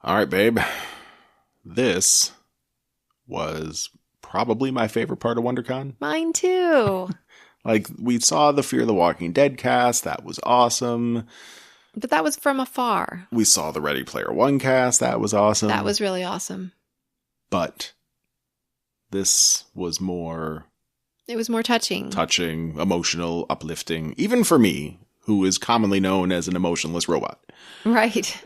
All right, babe. This was probably my favorite part of WonderCon. Mine too. Like, we saw the Fear the Walking Dead cast. That was awesome. But that was from afar. We saw the Ready Player One cast. That was awesome. That was really awesome. But this was more... It was more touching. Touching, emotional, uplifting. Even for me, who is commonly known as an emotionless robot. Right.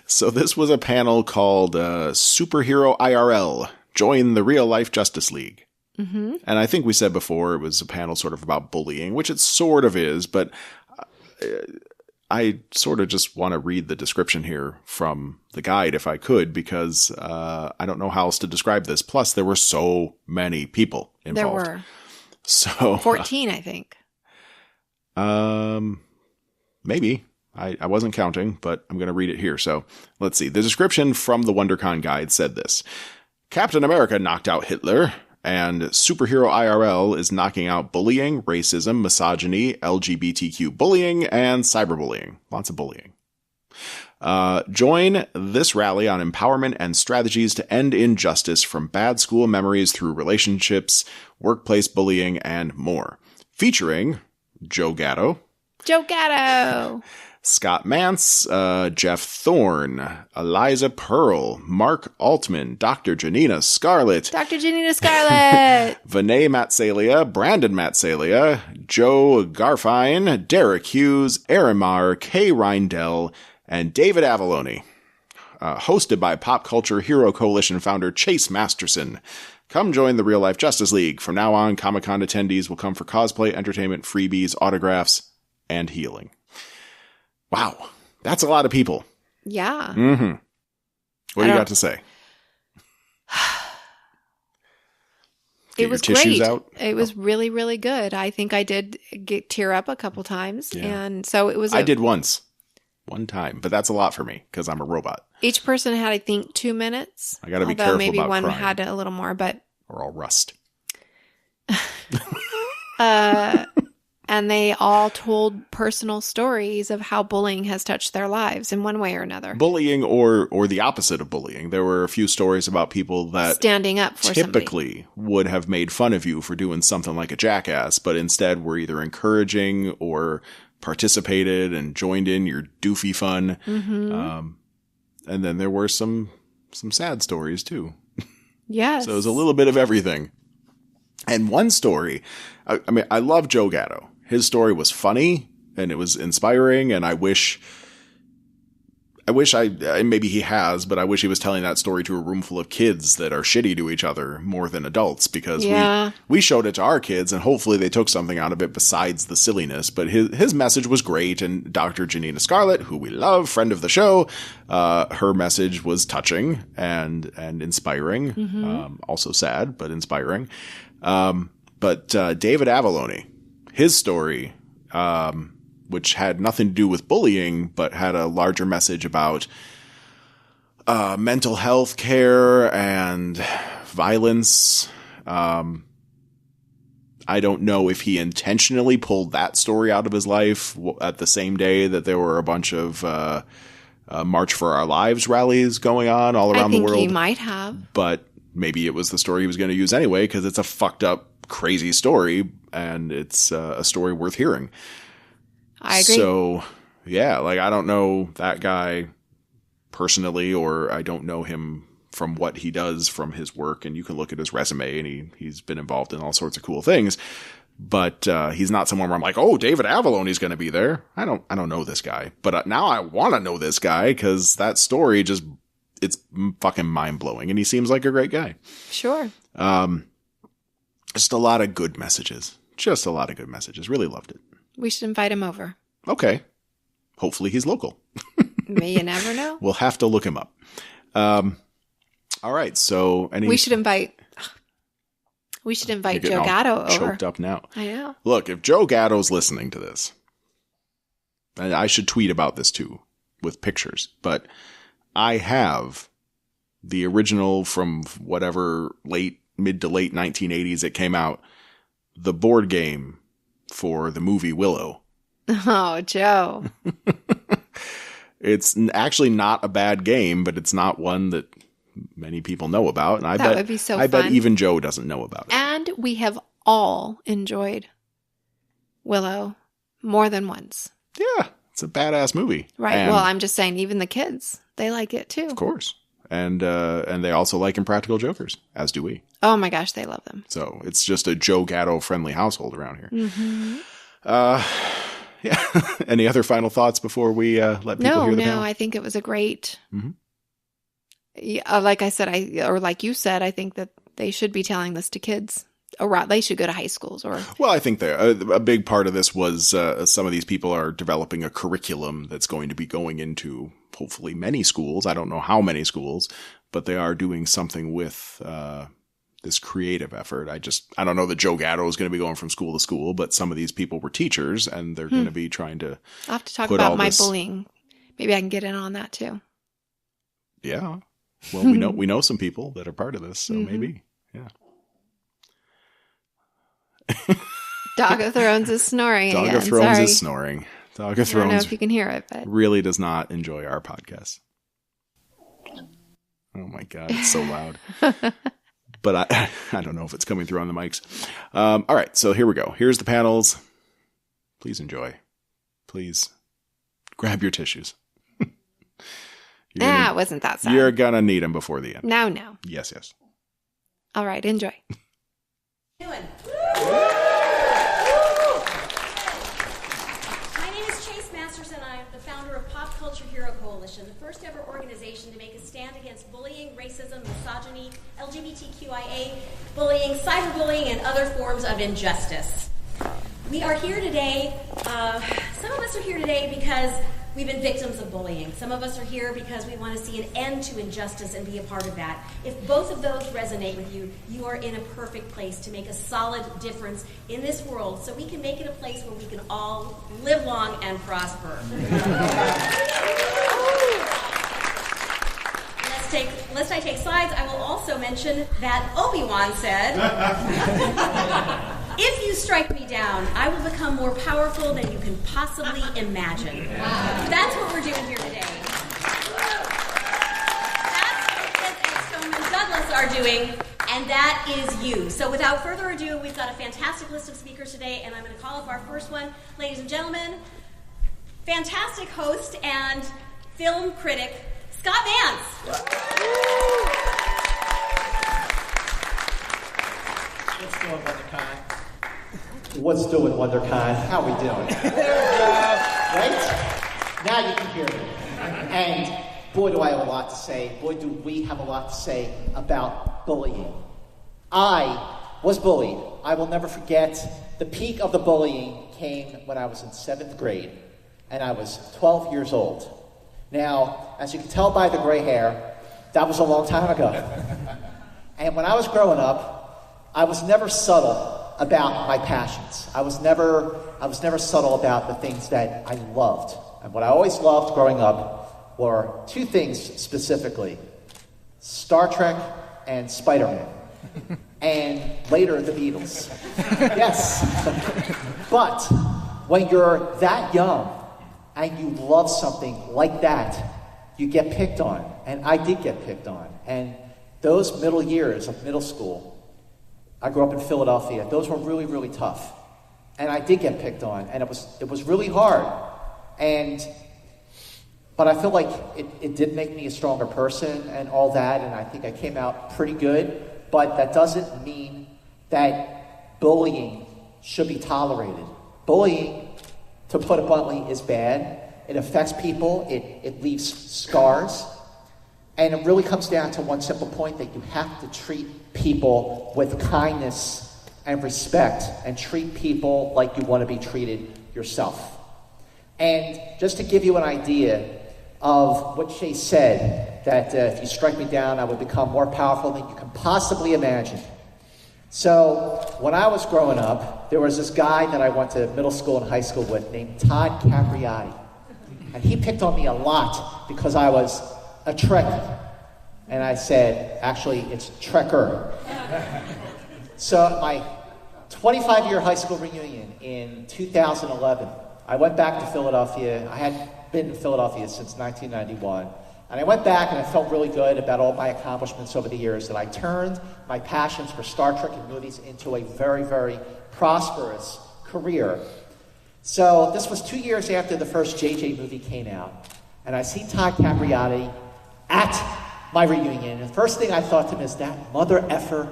So this was a panel called SuperheroIRL, Join the Real Life Justice League. Mm-hmm. And I think we said before it was a panel sort of about bullying, which it sort of is, but I sort of just want to read the description here from the guide if I could, because I don't know how else to describe this. Plus, there were so many people involved. There were. So 14, I think. Maybe. I wasn't counting, but I'm going to read it here. So let's see. The description from the WonderCon guide said this. Captain America knocked out Hitler, and Superhero IRL is knocking out bullying, racism, misogyny, LGBTQ bullying, and cyberbullying. Lots of bullying. Join this rally on empowerment and strategies to end injustice from bad school memories through relationships, workplace bullying, and more. Featuring Joe Gatto. Joe Gatto! Scott Mantz, Geoff Thorne, Aliza Pearl, Mark Altman, Dr. Janina Scarlet, Dr. Janina Scarlet, Vanee Matsalia, Brandon Matsalia, Joe Garfein, Deric Hughes, Erin Maher, Reindl, and David Avalone. Hosted by Pop Culture Hero Coalition founder Chase Masterson. Come join the Real Life Justice League. From now on, Comic-Con attendees will come for cosplay, entertainment, freebies, autographs, and healing. Wow. That's a lot of people. Yeah. Mm-hmm. What do you got to say? It was great. It was really, really good. I think I did tear up a couple times. Yeah. And so it was... I did once. One time. But that's a lot for me because I'm a robot. Each person had, I think, 2 minutes. I got to be careful about maybe one crying. had a little more, but... Or I'll rust. And they all told personal stories of how bullying has touched their lives in one way or another. Bullying or the opposite of bullying. There were a few stories about people that standing up for typically would have made fun of you for doing something like a jackass, but instead were either encouraging or participated and joined in your doofy fun. Mm-hmm. And then there were some sad stories too. Yes. So it was a little bit of everything. And one story, I mean, I love Joe Gatto. His story was funny and it was inspiring, and I wish maybe he has, but I wish he was telling that story to a room full of kids that are shitty to each other more than adults, because we showed it to our kids and hopefully they took something out of it besides the silliness. But his message was great, and Dr. Janina Scarlet, who we love, friend of the show, her message was touching and inspiring. Mm-hmm. Also sad, but inspiring. But David Avalone, his story, which had nothing to do with bullying, but had a larger message about mental health care and violence. I don't know if he intentionally pulled that story out of his life at the same day that there were a bunch of March for Our Lives rallies going on all around the world. I think he might have. But maybe it was the story he was going to use anyway, because it's a fucked up, crazy story, and it's a story worth hearing. I agree. So, yeah, like, I don't know that guy personally, or I don't know him from what he does from his work, and you can look at his resume, and he's been involved in all sorts of cool things, but he's not someone where I'm like, oh, David Avalone is going to be there. I don't know this guy, but now I want to know this guy, because that story it's fucking mind-blowing, and he seems like a great guy. Sure. Just a lot of good messages. Really loved it. We should invite him over. Okay. Hopefully he's local. May you never know. We'll have to look him up. All right. So we should invite Joe Gatto over. Choked up now. I know. Look, if Joe Gatto's listening to this, and I should tweet about this too with pictures, but I have the original from whatever mid to late 1980s it came out, the board game for the movie Willow. Oh, Joe. It's actually not a bad game, but it's not one that many people know about. And I bet even Joe doesn't know about it. And we have all enjoyed Willow more than once. Yeah, it's a badass movie. Right. And well, I'm just saying, even the kids, they like it too. Of course. And they also like Impractical Jokers, as do we. Oh my gosh, they love them. So it's just a Joe Gatto friendly household around here. Mm-hmm. Yeah. Any other final thoughts before we let people hear the panel? No, I think it was a great. Like I said, like you said, I think that they should be telling this to kids. Or they should go to high schools. Well, I think a big part of this was some of these people are developing a curriculum that's going to be going into hopefully many schools. I don't know how many schools, but they are doing something with this creative effort. I don't know that Joe Gatto is going to be going from school to school, but some of these people were teachers and they're going to be trying to. I'll have to talk about my bullying. Maybe I can get in on that too. Yeah. Well, we know some people that are part of this, so maybe. Yeah. Dog of Thrones is snoring again. Dog of Thrones is snoring. Dog of Thrones. I don't know if you can hear it, but really does not enjoy our podcast. Oh my God, it's so loud. But I don't know if it's coming through on the mics. All right, so here we go. Here's the panels. Please enjoy. Please grab your tissues. It wasn't that sad. You're gonna need them before the end. No. Yes. All right, enjoy. My name is Chase Masterson. I'm the founder of Pop Culture Hero Coalition, the first ever organization to make a stand against bullying, racism, misogyny, LGBTQIA bullying, cyberbullying, and other forms of injustice. We are here today, some of us are here today because we've been victims of bullying. Some of us are here because we want to see an end to injustice and be a part of that. If both of those resonate with you, you are in a perfect place to make a solid difference in this world so we can make it a place where we can all live long and prosper. Lest I take sides, I will also mention that Obi-Wan said, if you strike me down, I will become more powerful than you can possibly imagine. That's what we're doing here today. That's what Stone and Douglas are doing, and that is you. So without further ado, we've got a fantastic list of speakers today, and I'm going to call up our first one. Ladies and gentlemen, fantastic host and film critic, Scott Mantz. What's doing, WonderCon? What's doing, WonderCon? How we doing? Right? Now you can hear me. And boy, do I have a lot to say. Boy, do we have a lot to say about bullying. I was bullied. I will never forget the peak of the bullying came when I was in 7th grade, and I was 12 years old. Now, as you can tell by the gray hair, that was a long time ago. And when I was growing up, I was never subtle about my passions. I was never subtle about the things that I loved. And what I always loved growing up were two things specifically: Star Trek and Spider-Man. And later, the Beatles. Yes. But when you're that young and you love something like that, you get picked on. And I did get picked on. And those middle years of middle school, I grew up in Philadelphia, those were really, really tough. And I did get picked on, and it was really hard. But I feel like it did make me a stronger person and all that, and I think I came out pretty good. But that doesn't mean that bullying should be tolerated. Bullying, to put it bluntly, is bad. It affects people. It leaves scars. And it really comes down to one simple point, that you have to treat people with kindness and respect, and treat people like you want to be treated yourself. And just to give you an idea of what Chase said, that if you strike me down, I would become more powerful than you can possibly imagine. So when I was growing up, there was this guy that I went to middle school and high school with named Todd Capriotti. And he picked on me a lot because I was a Trekkie. And I said, actually, it's Trekker. So at my 25-year high school reunion in 2011, I went back to Philadelphia. I had been in Philadelphia since 1991. And I went back and I felt really good about all my accomplishments over the years, that I turned my passions for Star Trek and movies into a very, very prosperous career. So this was 2 years after the first JJ movie came out. And I see Todd Capriotti at my reunion. And the first thing I thought to him is, that mother effer,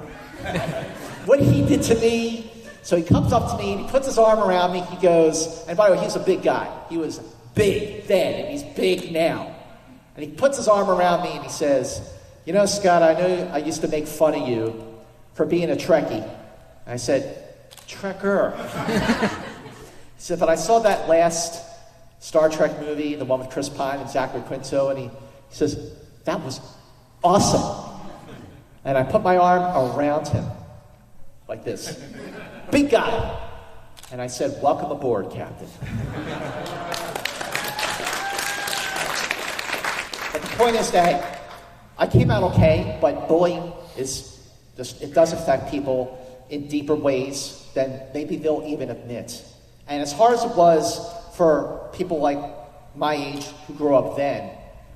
what he did to me. So he comes up to me and he puts his arm around me. He goes, and by the way, he was a big guy. He was big then, and he's big now. And he puts his arm around me and he says, you know, Scott, I know I used to make fun of you for being a Trekkie. And I said, Trekker. He said, but I saw that last Star Trek movie, the one with Chris Pine and Zachary Quinto, and he says, that was awesome. And I put my arm around him, like this. Big guy. And I said, welcome aboard, Captain. But the point is that I came out okay, but bullying it does affect people in deeper ways than maybe they'll even admit. And as hard as it was for people like my age who grew up then,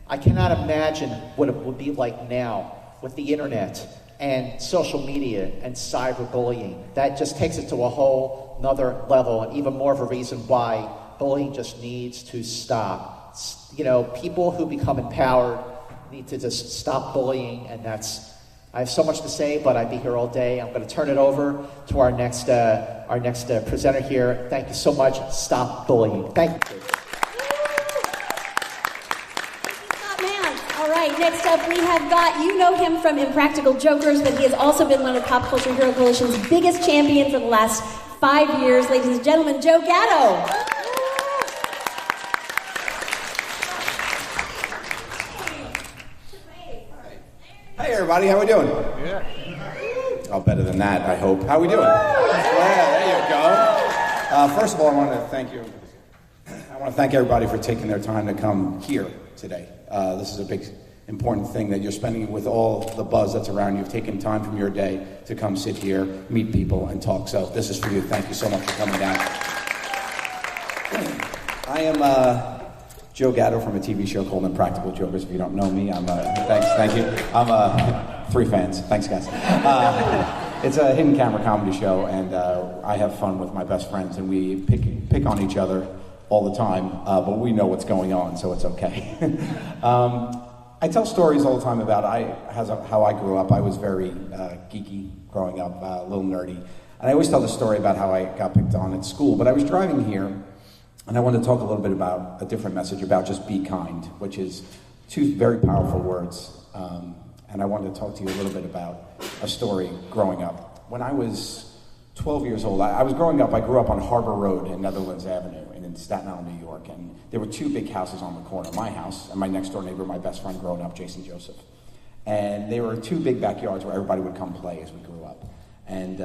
I cannot imagine what it would be like now with the internet and social media and cyberbullying. That just takes it to a whole nother level, and even more of a reason why bullying just needs to stop. You know, people who become empowered need to just stop bullying, and I have so much to say, but I'd be here all day. I'm going to turn it over to our next presenter here. Thank you so much. Stop bullying. Thank you. All right, next up we have got, you know him from Impractical Jokers, but he has also been one of Pop Culture Hero Coalition's biggest champions for the last 5 years. Ladies and gentlemen, Joe Gatto. Hey everybody, how we doing? Yeah. Oh, better than that, I hope. How we doing? Yeah, there you go. First of all, I want to thank you. I want to thank everybody for taking their time to come here today. This is a big, important thing that you're spending with all the buzz that's around you. You've taken time from your day to come sit here, meet people, and talk. So this is for you. Thank you so much for coming down. I am Joe Gatto from a TV show called Impractical Jokers. If you don't know me, thank you. I'm 3 fans. Thanks, guys. It's a hidden camera comedy show, and I have fun with my best friends, and we pick on each other all the time, but we know what's going on, so it's okay. I tell stories all the time about how I grew up. I was very geeky growing up, a little nerdy, and I always tell the story about how I got picked on at school. But I was driving here, and I wanted to talk a little bit about a different message about just be kind, which is 2 very powerful words. And I wanted to talk to you a little bit about a story growing up. When I was 12 years old, I grew up on Harbor Road in Netherlands Avenue in Staten Island, New York. And there were 2 big houses on the corner, my house and my next door neighbor, my best friend growing up, Jason Joseph. And there were 2 big backyards where everybody would come play as we grew up. And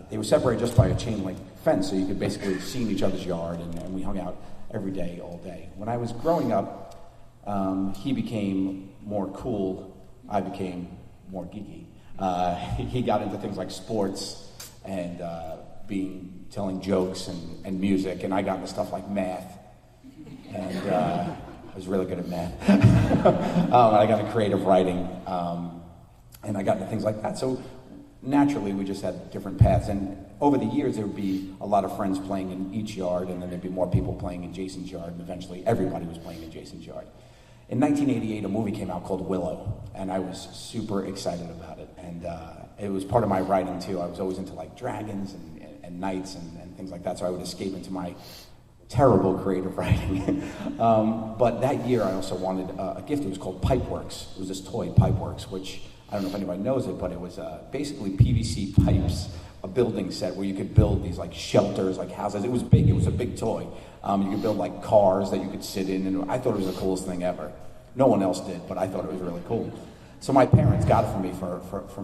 they were separated just by a chain link fence, so you could basically see in each other's yard, and we hung out every day, all day. When I was growing up, he became more cool, I became more geeky. He got into things like sports and telling jokes and music, and I got into stuff like math, and I was really good at math. I got into creative writing, and I got into things like that. So naturally, we just had different paths, and over the years, there would be a lot of friends playing in each yard, and then there'd be more people playing in Jason's yard, and eventually everybody was playing in Jason's yard. In 1988, a movie came out called Willow, and I was super excited about it, and it was part of my writing too. I was always into like dragons and knights and things like that, so I would escape into my terrible creative writing. But that year, I also wanted a gift. It was called Pipeworks. It was this toy, Pipeworks, which I don't know if anybody knows it, but it was basically PVC pipes, a building set where you could build these like shelters, like houses. It was big. It was a big toy. You could build like cars that you could sit in, and I thought it was the coolest thing ever. No one else did, but I thought it was really cool. So my parents got it for me for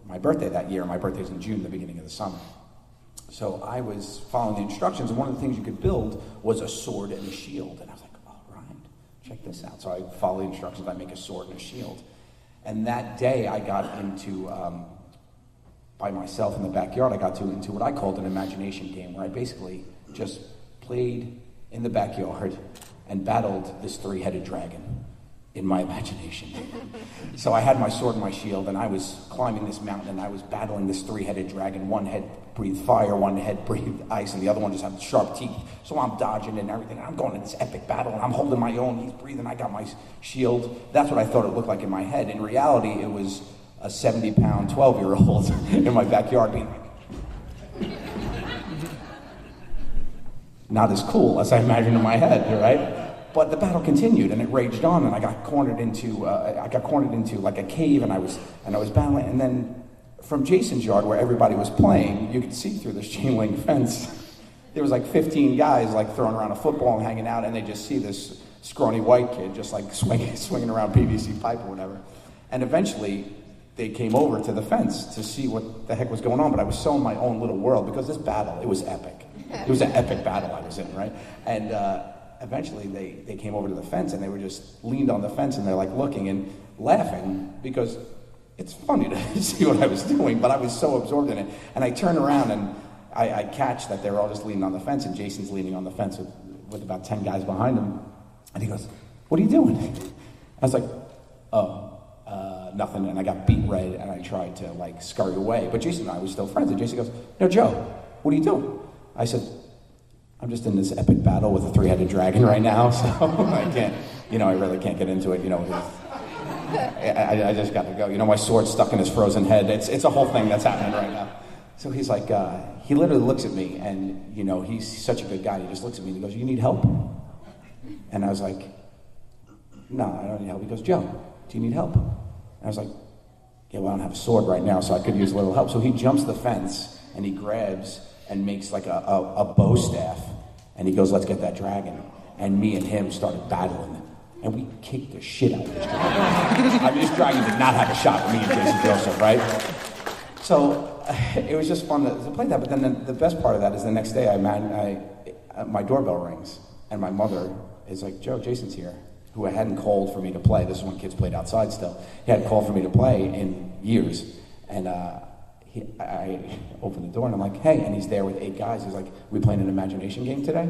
my birthday that year. My birthday's in June, the beginning of the summer. So I was following the instructions, and one of the things you could build was a sword and a shield. And I was like, oh, right, check this out. So I follow the instructions. I make a sword and a shield. And that day I got into, by myself in the backyard, I got into what I called an imagination game, where I basically just played in the backyard and battled this three-headed dragon in my imagination. So I had my sword and my shield, and I was climbing this mountain, and I was battling this three-headed dragon. One head breathed fire, one head breathed ice, and the other one just had sharp teeth. So I'm dodging and everything. I'm going in this epic battle, and I'm holding my own. He's breathing. I got my shield. That's what I thought it looked like in my head. In reality, it was a 70-pound 12-year-old in my backyard being like, not as cool as I imagined in my head, right? But the battle continued, and it raged on, and I got cornered into like a cave, and I was battling, and then from Jason's yard where everybody was playing, you could see through this chain link fence. There was like 15 guys like throwing around a football and hanging out, and they just see this scrawny white kid just like swinging around PVC pipe or whatever. And eventually, they came over to the fence to see what the heck was going on. But I was so in my own little world because this battle, it was epic. It was an epic battle I was in, right? And eventually, they came over to the fence, and they were just leaned on the fence, and they're like looking and laughing because it's funny to see what I was doing, but I was so absorbed in it. And I turn around, and I catch that they're all just leaning on the fence, and Jason's leaning on the fence with about 10 guys behind him. And he goes, "What are you doing?" I was like, "Oh, nothing." And I got beat red, and I tried to like scurry away. But Jason and I were still friends. And Jason goes, "No, Joe, what are you doing?" I said, "I'm just in this epic battle with a three-headed dragon right now, so I can't, I really can't get into it, I just got to go. My sword's stuck in his frozen head. It's a whole thing that's happening right now." So he's like, he literally looks at me, and, he's such a good guy. He just looks at me and he goes, "You need help?" And I was like, "No, I don't need help." He goes, "Joe, do you need help?" And I was like, "Yeah, well, I don't have a sword right now, so I could use a little help." So he jumps the fence, and he grabs and makes like a bow staff, and he goes, "Let's get that dragon." And me and him started battling, and we kicked the shit out of this dragon. I mean, this dragon did not have a shot with me and Jason Joseph, right? So it was just fun to play that. But then the best part of that is the next day, my doorbell rings, and my mother is like, "Joe, Jason's here," who hadn't called for me to play. This is when kids played outside still. He hadn't called for me to play in years, and I opened the door, and I'm like, "Hey," and he's there with 8 guys. He's like, "We playing an imagination game today?"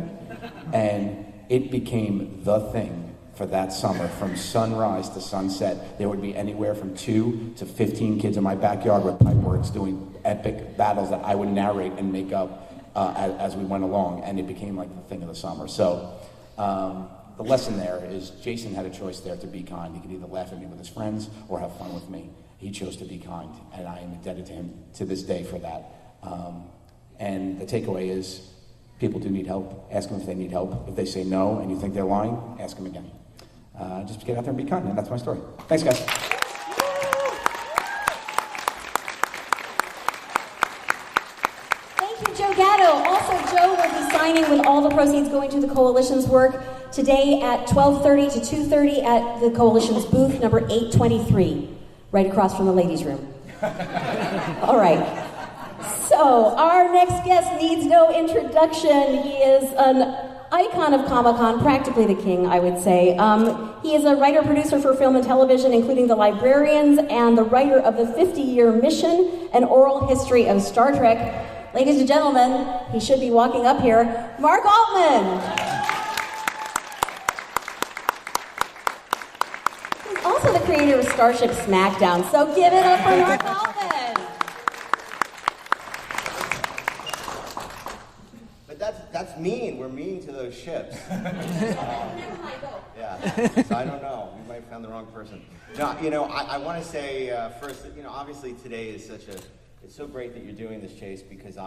And it became the thing for that summer. From sunrise to sunset, there would be anywhere from 2 to 15 kids in my backyard with pipeworks doing epic battles that I would narrate and make up as we went along, and it became like the thing of the summer. So the lesson there is Jason had a choice there to be kind. He could either laugh at me with his friends or have fun with me. He chose to be kind, and I am indebted to him to this day for that. And the takeaway is, people do need help. Ask them if they need help. If they say no and you think they're lying, ask them again. Just get out there and be kind, and that's my story. Thanks, guys. Thank you, Joe Gatto. Also, Joe will be signing with all the proceeds going to the Coalition's work today at 12:30 to 2:30 at the Coalition's booth, number 823. Right across from the ladies' room. All right. So, our next guest needs no introduction. He is an icon of Comic-Con, practically the king, I would say. He is a writer-producer for film and television, including The Librarians, and the writer of the 50-year Mission, an oral history of Star Trek. Ladies and gentlemen, he should be walking up here, Mark Altman. Also the creator of Starship Smackdown, so give it up for Mark Altman. But that's mean. We're mean to those ships. Never mind, go. Yeah, so I don't know. We might have found the wrong person. No, I want to say first that, obviously today is it's so great that you're doing this, Chase, because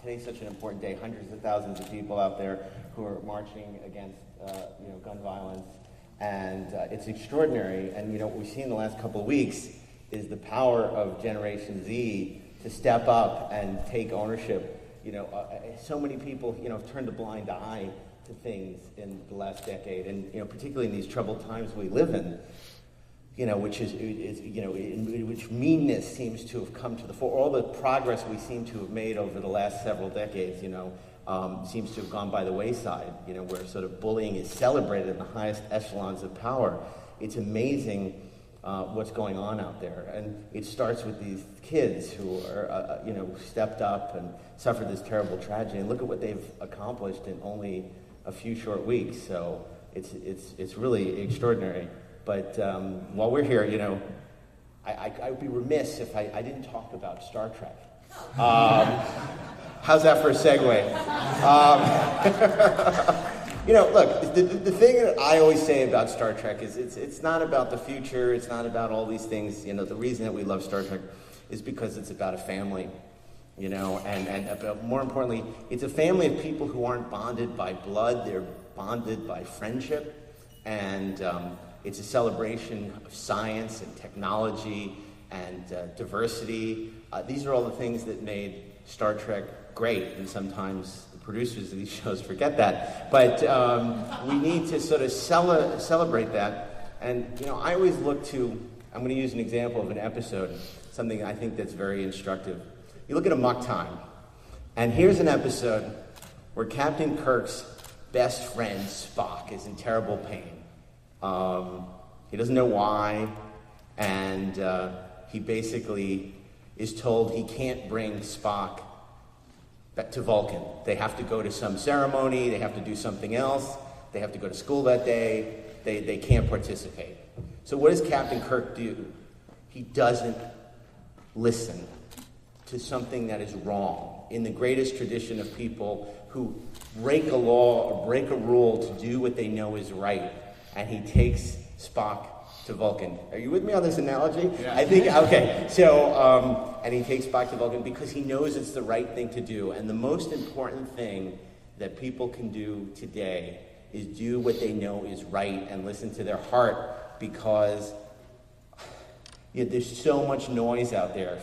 today's such an important day. Hundreds of thousands of people out there who are marching against, gun violence. And it's extraordinary, and what we've seen in the last couple of weeks is the power of Generation Z to step up and take ownership. So many people, have turned a blind eye to things in the last decade, and particularly in these troubled times we live in. Which is in which meanness seems to have come to the fore. All the progress we seem to have made over the last several decades, seems to have gone by the wayside, where sort of bullying is celebrated in the highest echelons of power. It's amazing what's going on out there. And it starts with these kids who are, stepped up and suffered this terrible tragedy. And look at what they've accomplished in only a few short weeks. So it's really extraordinary. But while we're here, I would be remiss if I didn't talk about Star Trek. How's that for a segue? Look, the thing that I always say about Star Trek is it's not about the future, it's not about all these things. The reason that we love Star Trek is because it's about a family, and about, more importantly, it's a family of people who aren't bonded by blood, they're bonded by friendship, and it's a celebration of science and technology and diversity. These are all the things that made Star Trek great, and sometimes the producers of these shows forget that. But we need to sort of celebrate that. And, I always look to, I'm going to use an example of an episode, something I think that's very instructive. You look at Amok Time, and here's an episode where Captain Kirk's best friend, Spock, is in terrible pain. He doesn't know why, and he basically is told he can't bring Spock back to Vulcan. They have to go to some ceremony, they have to do something else, they have to go to school that day, they can't participate. So what does Captain Kirk do? He doesn't listen to something that is wrong. In the greatest tradition of people who break a law or break a rule to do what they know is right, and he takes Spock to Vulcan. Are you with me on this analogy? Yeah. I think, okay. So, and he takes Spock to Vulcan because he knows it's the right thing to do. And the most important thing that people can do today is do what they know is right and listen to their heart, because there's so much noise out there,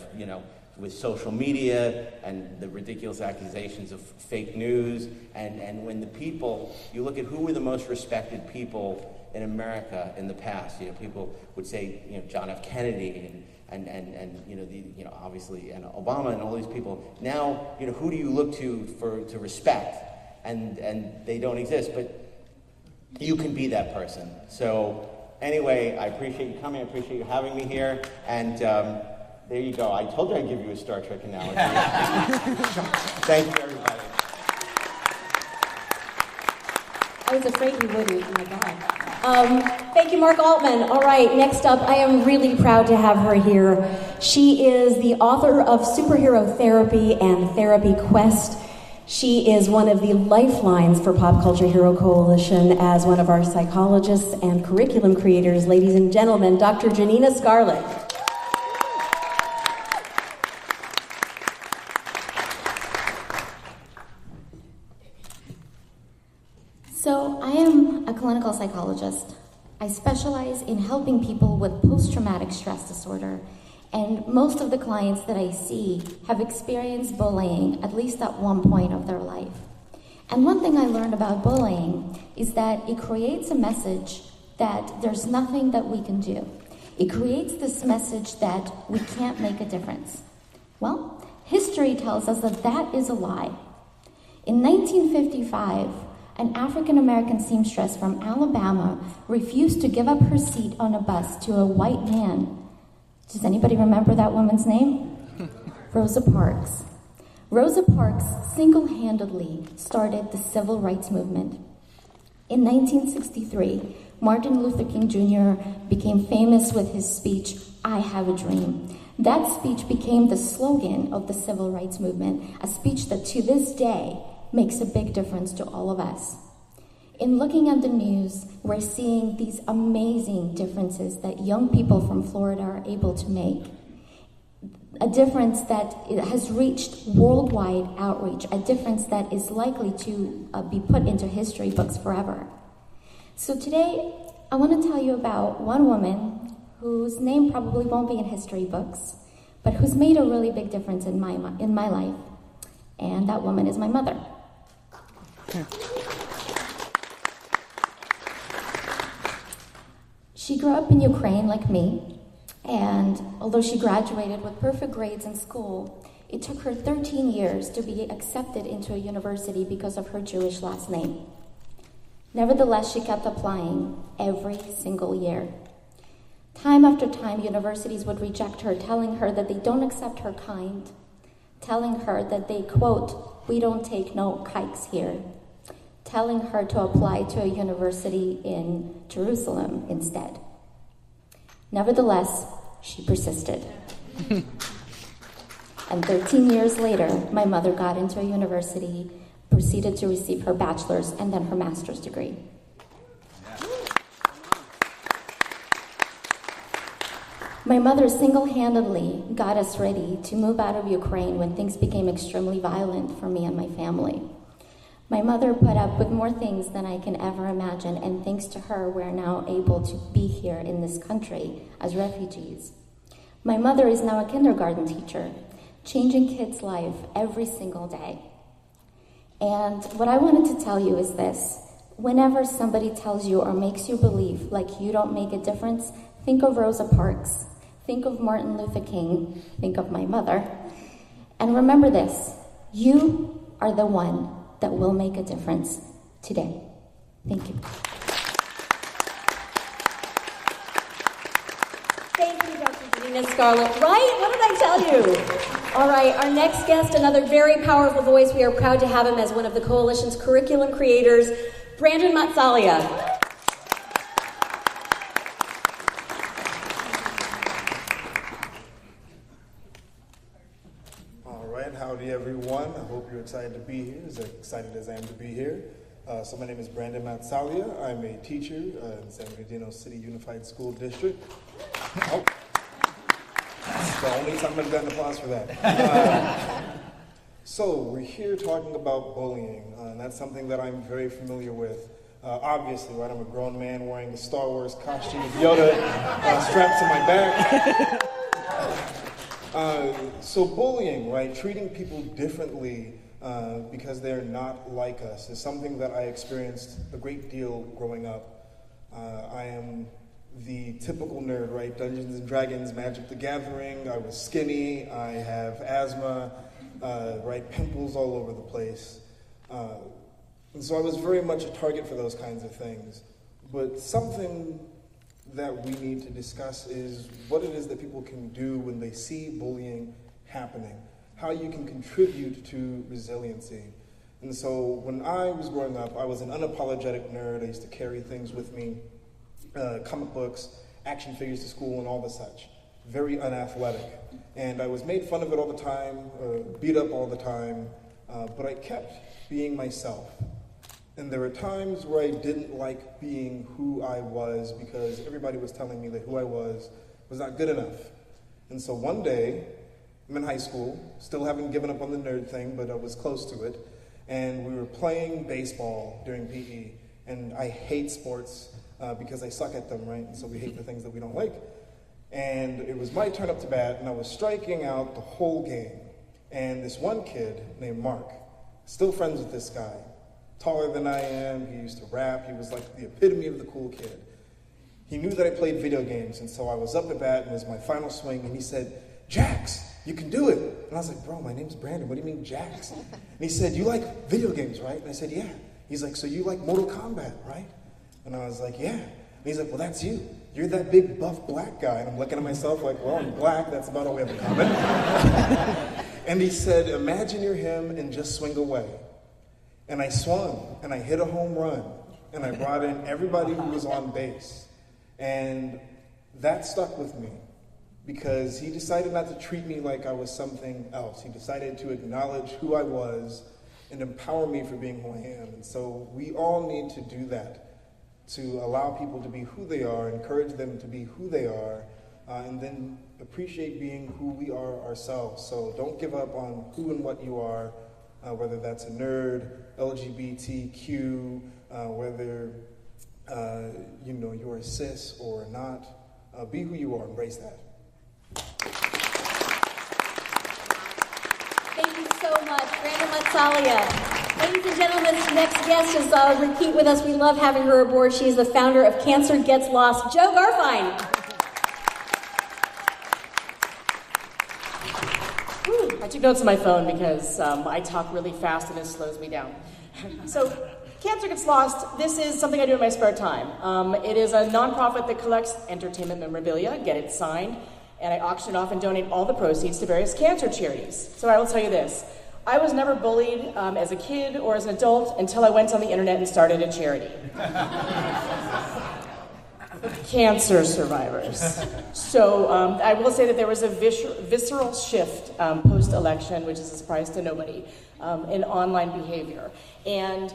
with social media and the ridiculous accusations of fake news. And when the people, you look at who were the most respected people in America in the past, people would say, John F. Kennedy and obviously, and Obama and all these people. Now, who do you look to respect? And they don't exist, but you can be that person. So anyway, I appreciate you coming. I appreciate you having me here. And there you go. I told you I'd give you a Star Trek analogy. Thank you, everybody. I was afraid you wouldn't. Oh, my God. Thank you, Mark Altman. All right, next up, I am really proud to have her here. She is the author of Superhero Therapy and Therapy Quest. She is one of the lifelines for Pop Culture Hero Coalition as one of our psychologists and curriculum creators. Ladies and gentlemen, Dr. Janina Scarlet. So, I am a clinical psychologist. I specialize in helping people with post-traumatic stress disorder, and most of the clients that I see have experienced bullying at least at one point of their life. And one thing I learned about bullying is that it creates a message that there's nothing that we can do. It creates this message that we can't make a difference. Well, history tells us that that is a lie. In 1955, an African-American seamstress from Alabama refused to give up her seat on a bus to a white man. Does anybody remember that woman's name? Rosa Parks. Rosa Parks single-handedly started the civil rights movement. In 1963, Martin Luther King Jr. became famous with his speech, "I Have a Dream." That speech became the slogan of the civil rights movement, a speech that to this day makes a big difference to all of us. In looking at the news, we're seeing these amazing differences that young people from Florida are able to make. A difference that has reached worldwide outreach, a difference that is likely to be put into history books forever. So today, I want to tell you about one woman whose name probably won't be in history books, but who's made a really big difference in my life. And that woman is my mother. Yeah. She grew up in Ukraine like me, and although she graduated with perfect grades in school, it took her 13 years to be accepted into a university because of her Jewish last name. Nevertheless, she kept applying every single year. Time after time, universities would reject her, telling her that they don't accept her kind, telling her that they, quote, "We don't take no kikes here," telling her to apply to a university in Jerusalem instead. Nevertheless, she persisted. And 13 years later, my mother got into a university, proceeded to receive her bachelor's and then her master's degree. My mother single-handedly got us ready to move out of Ukraine when things became extremely violent for me and my family. My mother put up with more things than I can ever imagine, and thanks to her, we're now able to be here in this country as refugees. My mother is now a kindergarten teacher, changing kids' life every single day. And what I wanted to tell you is this: whenever somebody tells you or makes you believe like you don't make a difference, think of Rosa Parks, think of Martin Luther King, think of my mother, and remember this: you are the one that will make a difference today. Thank you. Thank you, Dr. Janina, Scarlet. Right? What did I tell you? All right, our next guest, another very powerful voice. We are proud to have him as one of the Coalition's curriculum creators, Brandon Matsalia. Howdy, everyone. I hope you're excited to be here, as excited as I am to be here. So my name is Brandon Matsalia. I'm a teacher in San Bernardino City Unified School District. Oh. The only time I've gotten applause for that. So we're here talking about bullying, and that's something that I'm very familiar with. Obviously, right, I'm a grown man wearing the Star Wars costume of Yoda strapped to my back. So bullying, right, treating people differently because they're not like us is something that I experienced a great deal growing up. I am the typical nerd, right, Dungeons and Dragons, Magic the Gathering. I was skinny, I have asthma, right, pimples all over the place. And so I was very much a target for those kinds of things. But something that we need to discuss is what it is that people can do when they see bullying happening, how you can contribute to resiliency. And so when I was growing up, I was an unapologetic nerd. I used to carry things with me, comic books, action figures to school, and all the such. Very unathletic. And I was made fun of it all the time, beat up all the time, but I kept being myself. And there were times where I didn't like being who I was because everybody was telling me that who I was not good enough. And so one day, I'm in high school, still haven't given up on the nerd thing, but I was close to it. And we were playing baseball during PE. And I hate sports because I suck at them, right? And so we hate the things that we don't like. And it was my turn up to bat, and I was striking out the whole game. And this one kid named Mark, still friends with this guy, taller than I am, he used to rap, he was like the epitome of the cool kid. He knew that I played video games, and so I was up at bat, and it was my final swing, and he said, "Jax, you can do it." And I was like, "Bro, my name's Brandon, what do you mean Jax?" And he said, "You like video games, right?" And I said, "Yeah." He's like, "So you like Mortal Kombat, right?" And I was like, "Yeah." And he's like, "Well, that's you. You're that big, buff, black guy." And I'm looking at myself like, well, I'm black, that's about all we have in common. And he said, "Imagine you're him and just swing away." And I swung, and I hit a home run, and I brought in everybody who was on base. And that stuck with me, because he decided not to treat me like I was something else. He decided to acknowledge who I was and empower me for being who I am. And so we all need to do that, to allow people to be who they are, encourage them to be who they are, and then appreciate being who we are ourselves. So don't give up on who and what you are, whether that's a nerd, LGBTQ, whether you're a cis or not. Be who you are, embrace that. Thank you so much, Brandon Matsalia. Ladies and gentlemen, this next guest is repeat with us. We love having her aboard. She is the founder of Cancer Gets Lost, Jo Garfein. I took notes on my phone because I talk really fast and it slows me down. So, Cancer Gets Lost, this is something I do in my spare time. It is a nonprofit that collects entertainment memorabilia, get it signed, and I auction it off and donate all the proceeds to various cancer charities. So I will tell you this, I was never bullied as a kid or as an adult until I went on the internet and started a charity. Cancer survivors. So I will say that there was a visceral shift post-election, which is a surprise to nobody, in online behavior. And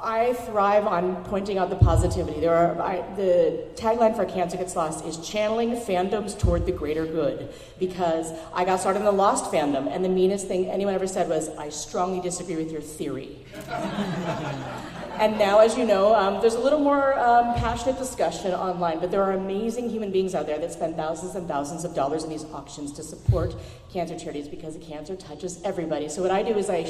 I thrive on pointing out the positivity. The tagline for Cancer Gets Lost is channeling fandoms toward the greater good, because I got started in the Lost fandom, and the meanest thing anyone ever said was, I strongly disagree with your theory. And now, as you know, there's a little more passionate discussion online, but there are amazing human beings out there that spend thousands and thousands of dollars in these auctions to support cancer charities, because cancer touches everybody. So what I do is I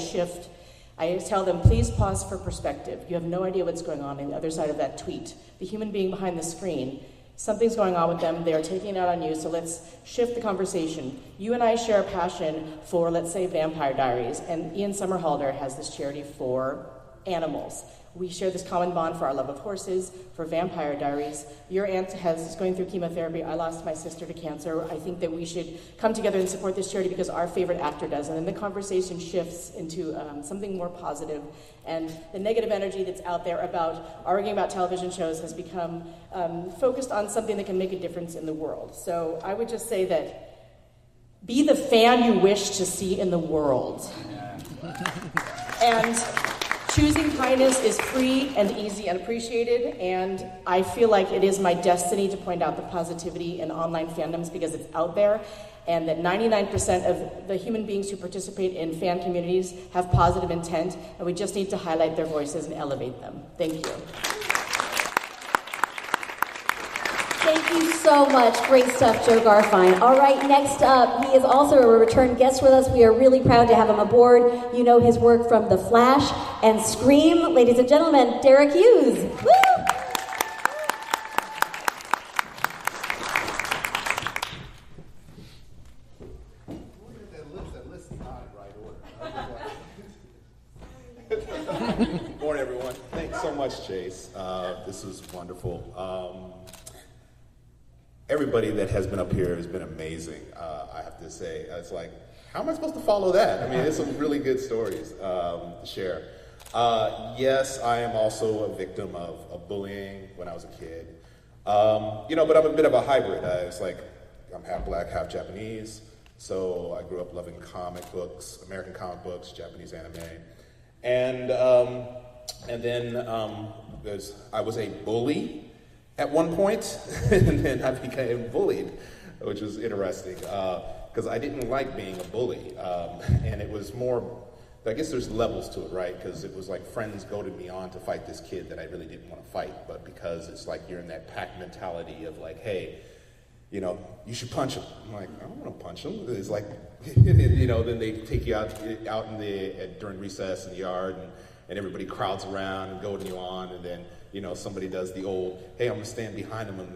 tell them, please pause for perspective. You have no idea what's going on the other side of that tweet. The human being behind the screen, something's going on with them. They are taking it out on you, so let's shift the conversation. You and I share a passion for, let's say, Vampire Diaries, and Ian Somerhalder has this charity for animals. We share this common bond for our love of horses, for Vampire Diaries. Your aunt is going through chemotherapy. I lost my sister to cancer. I think that we should come together and support this charity because our favorite actor does. And then the conversation shifts into something more positive. And the negative energy that's out there about arguing about television shows has become focused on something that can make a difference in the world. So I would just say that be the fan you wish to see in the world. And choosing kindness is free and easy and appreciated, and I feel like it is my destiny to point out the positivity in online fandoms because it's out there, and that 99% of the human beings who participate in fan communities have positive intent, and we just need to highlight their voices and elevate them. Thank you. Thank you so much. Great stuff, Joe Garfein. All right, next up, he is also a return guest with us. We are really proud to have him aboard. You know his work from The Flash and Scream. Ladies and gentlemen, Deric Hughes. Woo! Good morning, everyone. Thanks so much, Chase. This is wonderful. Everybody that has been up here has been amazing, I have to say. It's like, how am I supposed to follow that? I mean, it's some really good stories to share. Yes, I am also a victim of bullying when I was a kid. But I'm a bit of a hybrid. It's like, I'm half black, half Japanese. So I grew up loving comic books, American comic books, Japanese anime. And then I was a bully at one point, and then I became bullied, which was interesting, because I didn't like being a bully, and it was more, I guess there's levels to it, right? Because it was like friends goaded me on to fight this kid that I really didn't want to fight, but because it's like you're in that pack mentality of like, hey, you should punch him. I'm like, I don't want to punch him. It's like, then they take you out during recess in the yard, and everybody crowds around and goading you on, and then somebody does the old, hey, I'm gonna stand behind him and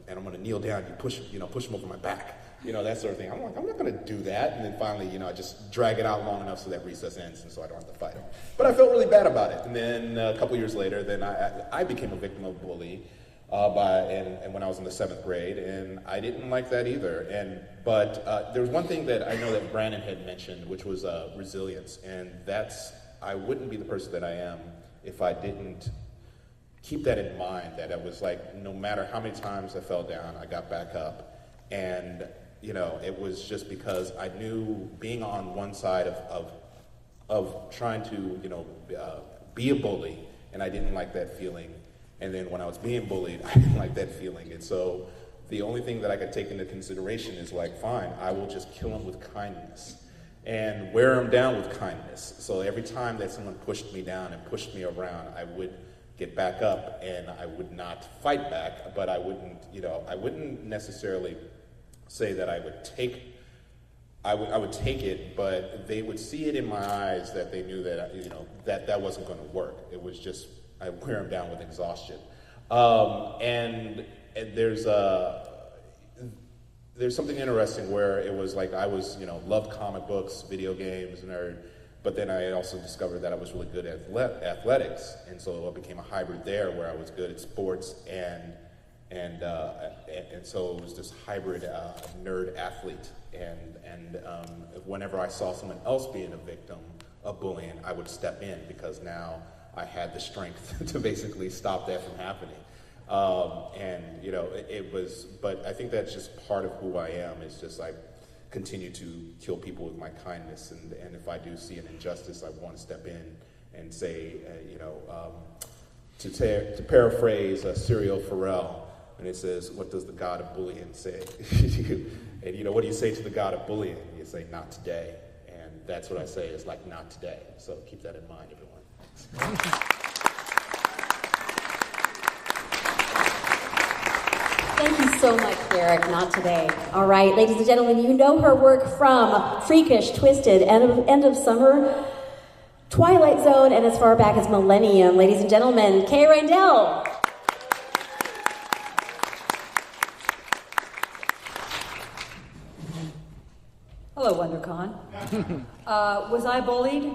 I'm gonna kneel down. You push him over my back, that sort of thing. I'm like, I'm not gonna do that. And then finally, I just drag it out long enough so that recess ends, and so I don't have to fight him. But I felt really bad about it. And then a couple years later, then I became a victim of bullying. And when I was in the 7th grade, and I didn't like that either. But there was one thing that I know that Brandon had mentioned, which was resilience, and I wouldn't be the person that I am if I didn't keep that in mind, that it was like, no matter how many times I fell down, I got back up. And, it was just because I knew being on one side of trying to, be a bully, and I didn't like that feeling. And then when I was being bullied, I didn't like that feeling. And so the only thing that I could take into consideration is like, fine, I will just kill him with kindness and wear him down with kindness. So every time that someone pushed me down and pushed me around, I would get back up, and I would not fight back, but I wouldn't necessarily say that I would take it, but they would see it in my eyes that they knew that that wasn't going to work. It was just, I wear them down with exhaustion. And there's something interesting where it was like I was, loved comic books, video games, nerd, but then I also discovered that I was really good at athletics, and so I became a hybrid there where I was good at sports and And so it was this hybrid nerd athlete. And whenever I saw someone else being a victim of bullying, I would step in because now I had the strength to basically stop that from happening. But I think that's just part of who I am. It's just I continue to kill people with my kindness. And if I do see an injustice, I want to step in and say, to paraphrase Serial Pharrell, and it says, what does the God of bullying say? And what do you say to the God of bullying? You say, not today. And that's what I say, is like, not today. So keep that in mind, everyone. Thank you so much, Deric. Not today. All right, ladies and gentlemen, you know her work from Freakish, Twisted, End of Summer, Twilight Zone, and as far back as Millennium. Ladies and gentlemen, Reindl. Hello, WonderCon. Was I bullied?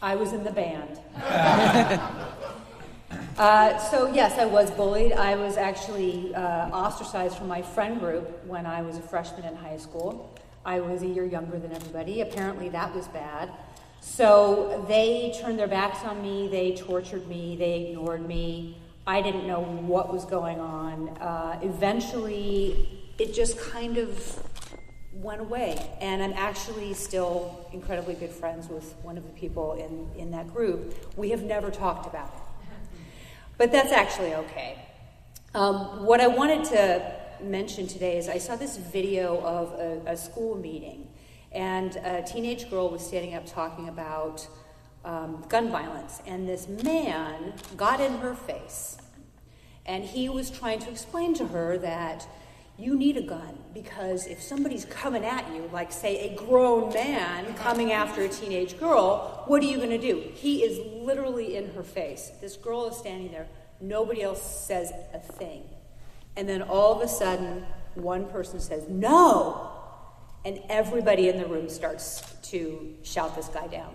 I was in the band. So yes, I was bullied. I was actually ostracized from my friend group when I was a freshman in high school. I was a year younger than everybody. Apparently that was bad. So they turned their backs on me, they tortured me, they ignored me. I didn't know what was going on. Eventually, it just kind of went away. And I'm actually still incredibly good friends with one of the people in that group. We have never talked about it. But that's actually okay. What I wanted to mention today is I saw this video of a school meeting, and a teenage girl was standing up talking about gun violence, and this man got in her face, and he was trying to explain to her that you need a gun because if somebody's coming at you, like say a grown man coming after a teenage girl, what are you going to do? He is literally in her face. This girl is standing there. Nobody else says a thing. And then all of a sudden, one person says, no! And everybody in the room starts to shout this guy down.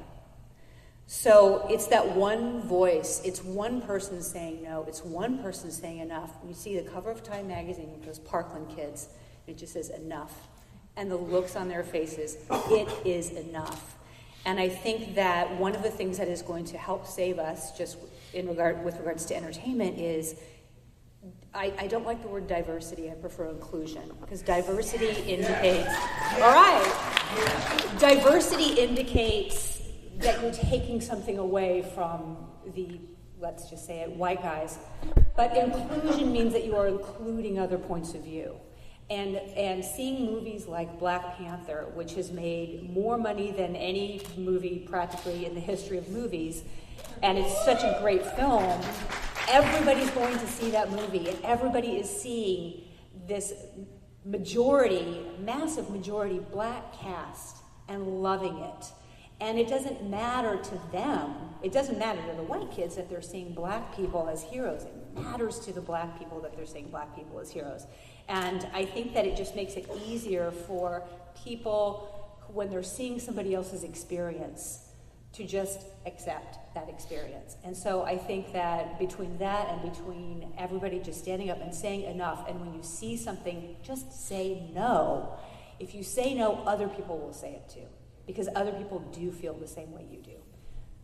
So it's that one voice, it's one person saying no, it's one person saying enough. You see the cover of Time magazine with those Parkland kids, and it just says enough. And the looks on their faces, it is enough. And I think that one of the things that is going to help save us, just with regards to entertainment, is I don't like the word diversity, I prefer inclusion, because diversity indicates, all right, diversity indicates that you're taking something away from the, let's just say it, white guys, but inclusion means that you are including other points of view. And seeing movies like Black Panther, which has made more money than any movie practically in the history of movies, and it's such a great film, everybody's going to see that movie, and everybody is seeing this majority, massive majority black cast and loving it. And it doesn't matter to them, it doesn't matter to the white kids that they're seeing black people as heroes. It matters to the black people that they're seeing black people as heroes. And I think that it just makes it easier for people, when they're seeing somebody else's experience, to just accept that experience. And so I think that between that and between everybody just standing up and saying enough, and when you see something, just say no. If you say no, other people will say it too, because other people do feel the same way you do.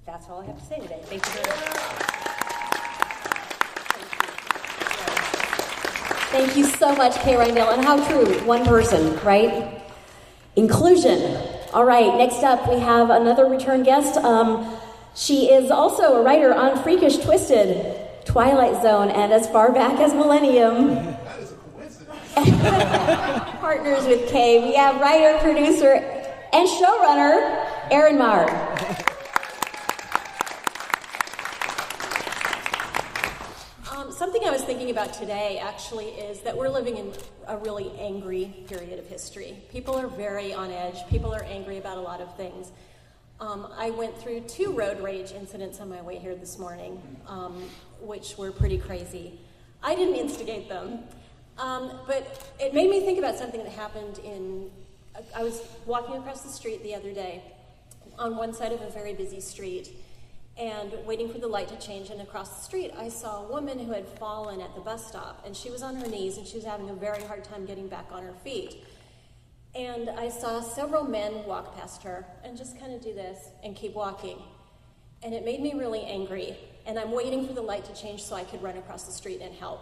That's all I have to say today. Thank you very much. Thank you so much, Reindl. And how true, one person, right? Inclusion. All right, next up we have another return guest. She is also a writer on Freakish, Twisted, Twilight Zone, and as far back as Millennium. That is a coincidence. Partners with Kay. We have writer, producer, and showrunner, Erin Maher. Something I was thinking about today, actually, is that we're living in a really angry period of history. People are very on edge. People are angry about a lot of things. I went through 2 road rage incidents on my way here this morning, which were pretty crazy. I didn't instigate them, but it made me think about something that happened I was walking across the street the other day on one side of a very busy street, And waiting for the light to change, and across the street, I saw a woman who had fallen at the bus stop, and she was on her knees, and she was having a very hard time getting back on her feet. And I saw several men walk past her and just kind of do this and keep walking. And it made me really angry, and I'm waiting for the light to change so I could run across the street and help.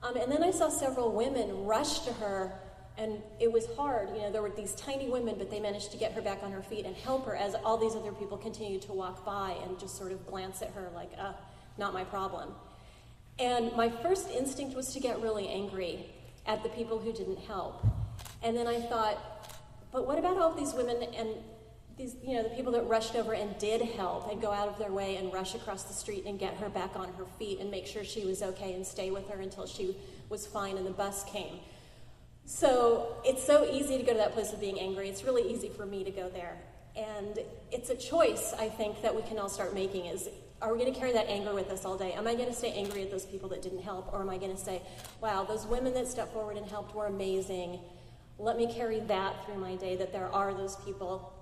And then I saw several women rush to her, and it was hard. You know, there were these tiny women, but they managed to get her back on her feet and help her as all these other people continued to walk by and just sort of glance at her like, not my problem. And my first instinct was to get really angry at the people who didn't help. And then I thought, but what about all these women and these, you know, the people that rushed over and did help and go out of their way and rush across the street and get her back on her feet and make sure she was okay and stay with her until she was fine and the bus came. So it's so easy to go to that place of being angry. It's really easy for me to go there. And it's a choice, I think, that we can all start making is, are we going to carry that anger with us all day? Am I going to stay angry at those people that didn't help? Or am I going to say, wow, those women that stepped forward and helped were amazing. Let me carry that through my day, that there are those people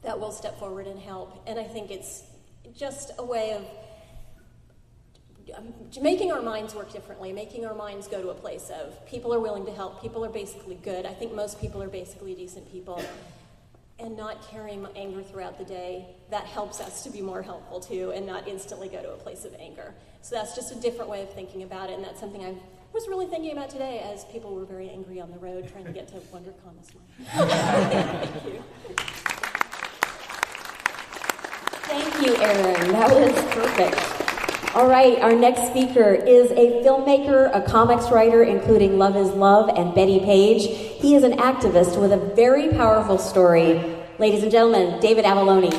that will step forward and help. And I think it's just a way of making our minds work differently, making our minds go to a place of people are willing to help, people are basically good. I think most people are basically decent people. And not carrying anger throughout the day, that helps us to be more helpful too, and not instantly go to a place of anger. So that's just a different way of thinking about it, and that's something I was really thinking about today as people were very angry on the road trying to get to WonderCon this morning. Thank you. Thank you, Erin. That was perfect. All right, our next speaker is a filmmaker, a comics writer, including Love is Love and Betty Page. He is an activist with a very powerful story. Ladies and gentlemen, David Avalone.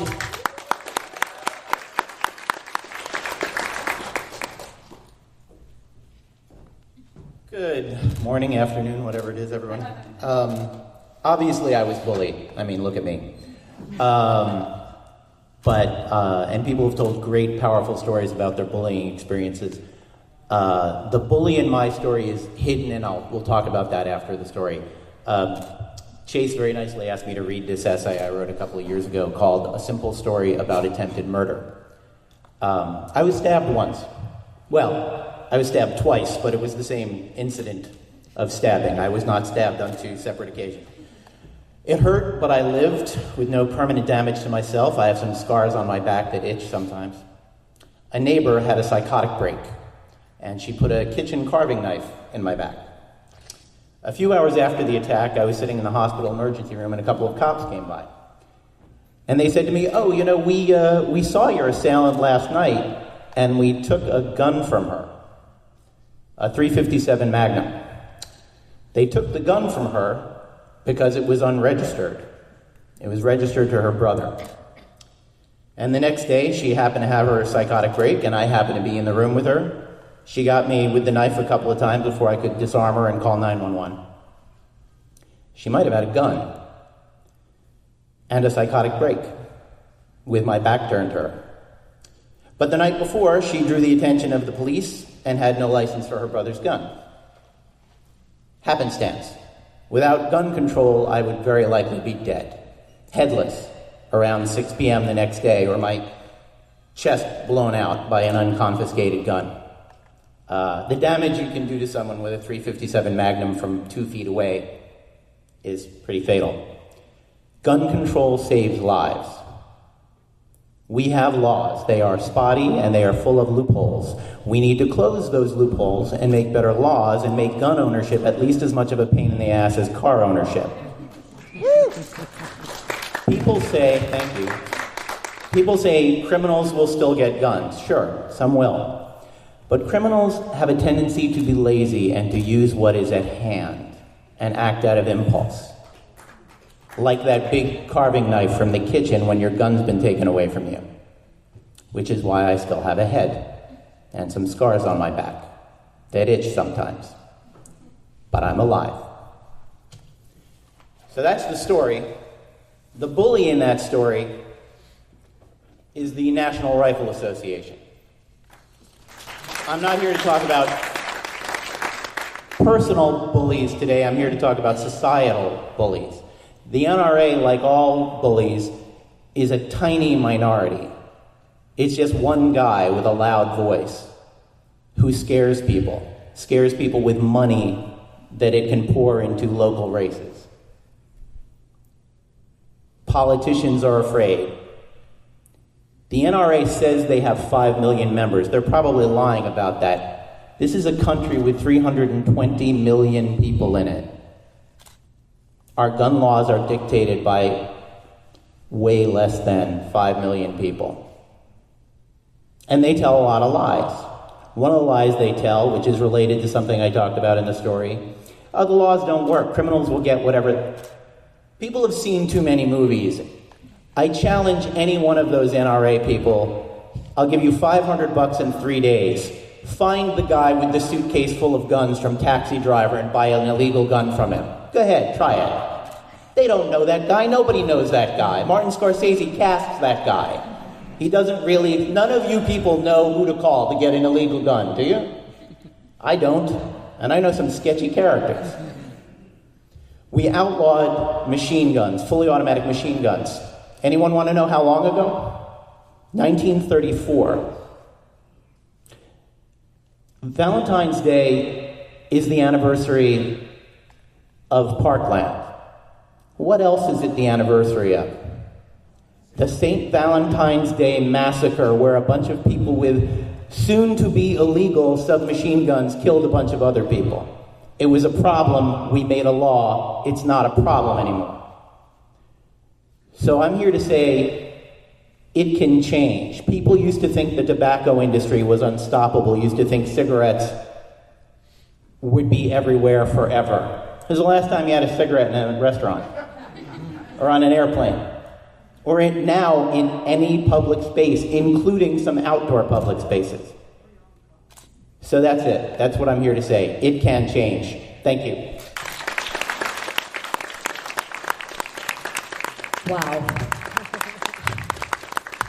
Good morning, afternoon, whatever it is, everyone. Obviously, I was bullied. I mean, look at me. And people have told great, powerful stories about their bullying experiences. The bully in my story is hidden, and we'll talk about that after the story. Chase very nicely asked me to read this essay I wrote a couple of years ago called A Simple Story About Attempted Murder. I was stabbed once. Well, I was stabbed twice, but it was the same incident of stabbing. I was not stabbed on two separate occasions. It hurt, but I lived with no permanent damage to myself. I have some scars on my back that itch sometimes. A neighbor had a psychotic break, and she put a kitchen carving knife in my back. A few hours after the attack, I was sitting in the hospital emergency room, and a couple of cops came by. And they said to me, oh, you know, we saw your assailant last night, and we took a gun from her, a .357 Magnum. They took the gun from her because it was unregistered. It was registered to her brother. And the next day, she happened to have her psychotic break, and I happened to be in the room with her. She got me with the knife a couple of times before I could disarm her and call 911. She might have had a gun and a psychotic break with my back turned to her. But the night before, she drew the attention of the police and had no license for her brother's gun. Happenstance. Without gun control, I would very likely be dead, headless, around 6 p.m. the next day, or my chest blown out by an unconfiscated gun. The damage you can do to someone with a .357 Magnum from 2 feet away is pretty fatal. Gun control saves lives. We have laws. They are spotty and they are full of loopholes. We need to close those loopholes and make better laws and make gun ownership at least as much of a pain in the ass as car ownership. People say, thank you. People say criminals will still get guns. Sure, some will. But criminals have a tendency to be lazy and to use what is at hand and act out of impulse. Like that big carving knife from the kitchen when your gun's been taken away from you. Which is why I still have a head and some scars on my back that itch sometimes. But I'm alive. So that's the story. The bully in that story is the National Rifle Association. I'm not here to talk about personal bullies today. I'm here to talk about societal bullies. The NRA, like all bullies, is a tiny minority. It's just one guy with a loud voice who scares people with money that it can pour into local races. Politicians are afraid. The NRA says they have 5 million members. They're probably lying about that. This is a country with 320 million people in it. Our gun laws are dictated by way less than 5 million people. And they tell a lot of lies. One of the lies they tell, which is related to something I talked about in the story, the laws don't work. Criminals will get whatever. People have seen too many movies. I challenge any one of those NRA people. I'll give you $500 in 3 days. Find the guy with the suitcase full of guns from Taxi Driver and buy an illegal gun from him. Go ahead, try it. They don't know that guy. Nobody knows that guy. Martin Scorsese casts that guy. He doesn't really... None of you people know who to call to get an illegal gun, do you? I don't. And I know some sketchy characters. We outlawed machine guns, fully automatic machine guns. Anyone want to know how long ago? 1934. Valentine's Day is the anniversary of Parkland. What else is it the anniversary of? The St. Valentine's Day Massacre, where a bunch of people with soon-to-be illegal submachine guns killed a bunch of other people. It was a problem. We made a law. It's not a problem anymore. So I'm here to say it can change. People used to think the tobacco industry was unstoppable, used to think cigarettes would be everywhere forever. When was the last time you had a cigarette in a restaurant? Or on an airplane? Or now in any public space, including some outdoor public spaces. So that's it. That's what I'm here to say. It can change. Thank you. Wow.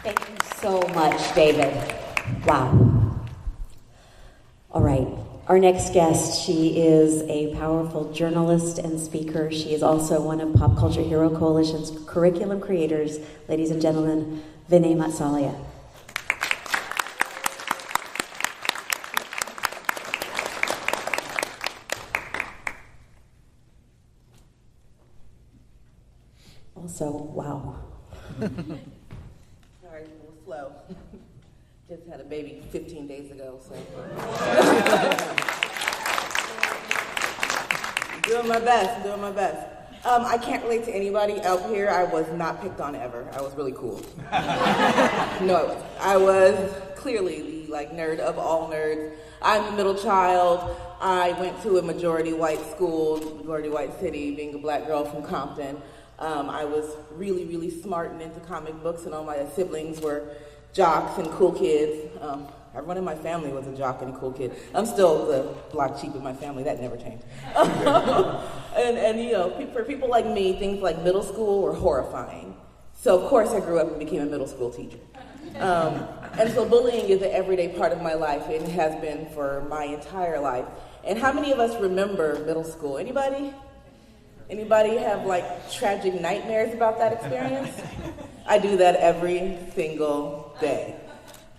Thank you so much, David. Wow. All right. Our next guest, she is a powerful journalist and speaker. She is also one of Pop Culture Hero Coalition's curriculum creators. Ladies and gentlemen, Vanee Matsalia. Also, wow. Sorry, a little slow. Just had a baby 15 days ago, so. doing my best. I can't relate to anybody out here. I was not picked on ever. I was really cool. No, I wasn't. I was clearly the nerd of all nerds. I'm the middle child. I went to a majority white school, majority white city, being a black girl from Compton. I was really, really smart and into comic books, and all my siblings were jocks and cool kids. Everyone in my family was a jock and a cool kid. I'm still the black sheep in my family. That never changed. and for people like me, things like middle school were horrifying. So, of course, I grew up and became a middle school teacher. And so bullying is an everyday part of my life. It has been for my entire life. And how many of us remember middle school? Anybody? Anybody have tragic nightmares about that experience? I do that every single day.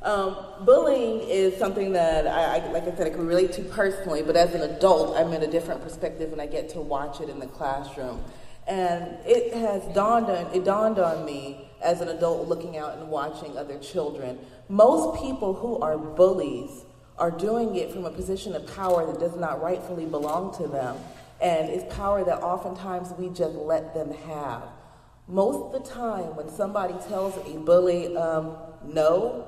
Bullying is something that like I said, I can relate to personally, but as an adult, I'm in a different perspective and I get to watch it in the classroom. And it dawned on me as an adult looking out and watching other children. Most people who are bullies are doing it from a position of power that does not rightfully belong to them. And it's power that oftentimes we just let them have. Most of the time when somebody tells a bully no,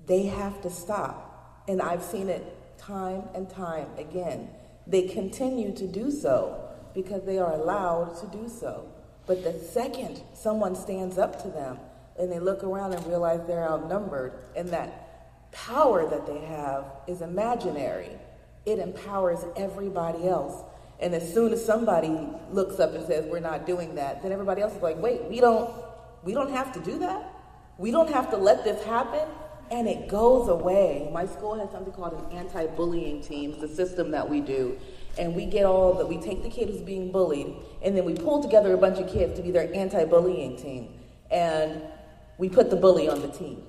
they have to stop. And I've seen it time and time again. They continue to do so because they are allowed to do so. But the second someone stands up to them and they look around and realize they're outnumbered and that power that they have is imaginary, it empowers everybody else. And as soon as somebody looks up and says, we're not doing that, then everybody else is like, wait, we don't have to do that? We don't have to let this happen? And it goes away. My school has something called an anti-bullying team. It's a system that we do. And we take the kid who's being bullied, and then we pull together a bunch of kids to be their anti-bullying team. And we put the bully on the team.